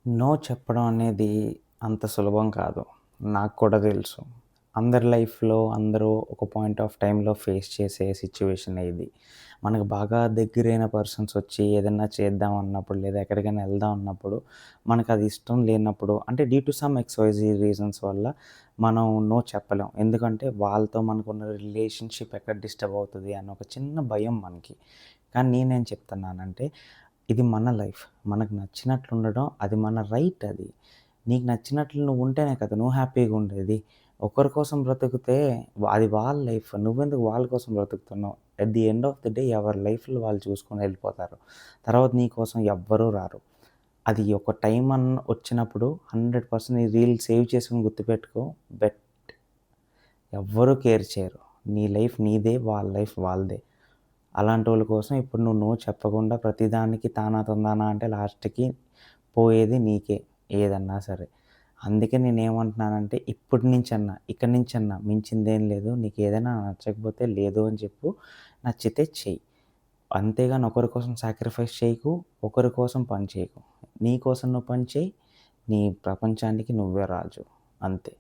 No చెప్పడం అనేది అంత సులభం కాదు. నాకు కూడా తెలుసు. అందరి లైఫ్‌లో అందరూ ఒక పాయింట్ ఆఫ్ టైమ్‌లో ఫేస్ చేసే సిట్యుయేషనే ఇది. మనకు బాగా దగ్గరైన పర్సన్స్ వచ్చి ఏదన్నా చేద్దాం అన్నప్పుడు, లేదా ఎక్కడికైనా వెళ్దాం అన్నప్పుడు, మనకది ఇష్టం లేనప్పుడు అంటే due to some XYZ reasons వల్ల మనం నో చెప్పలేం. ఎందుకంటే వాళ్ళతో మనకున్న రిలేషన్‌షిప్ ఎక్కడ డిస్టర్బ్ అవుతది అన్న ఒక చిన్న భయం మనకి. కానీ నేనేం చెప్తున్నానంటే ఇది మన లైఫ్. మనకు నచ్చినట్లు ఉండడం అది మన రైట్ అది. నీకు నచ్చినట్లు నువ్వు ఉంటేనే కదా నువ్వు హ్యాపీగా ఉండేది. ఒకరి కోసం బ్రతుకుతే అది వాళ్ళ లైఫ్. నువ్వెందుకు వాళ్ళ కోసం బ్రతుకుతున్నావు? At the end of the day ఎవరి లైఫ్‌లో వాళ్ళు చూసుకొని వెళ్ళిపోతారు. తర్వాత నీ కోసం ఎవ్వరూ రారు. అది ఒక టైం వచ్చినప్పుడు 100% నీ రీల్ సేవ్ చేసుకొని గుర్తుపెట్టుకో. బెట్ ఎవ్వరూ కేర్ చేయరు. నీ లైఫ్ నీదే. వాళ్ళ లైఫ్ వాళ్ళదే. అలాంటోళ్ళ కోసం ఇప్పుడు నువ్వు నో చెప్పకుండా ప్రతిదానికి తానా తందానా అంటే లాస్ట్‌కి పోయేది నీకే ఏదన్నా సరే. అందుకే నేనేమంటున్నానంటే ఇప్పటి నుంచన్నా, ఇక్కడి నుంచన్నా మించిందేం లేదు. నీకేదైనా నచ్చకపోతే లేదు అని చెప్పు. నచ్చితే చెయ్యి. అంతేగాని ఒకరి కోసం సాక్రిఫైస్ చేయకు. ఒకరి కోసం పని చేయకు. నీ కోసం నువ్వు పని చెయి. నీ ప్రపంచానికి నువ్వే రాజు. అంతే.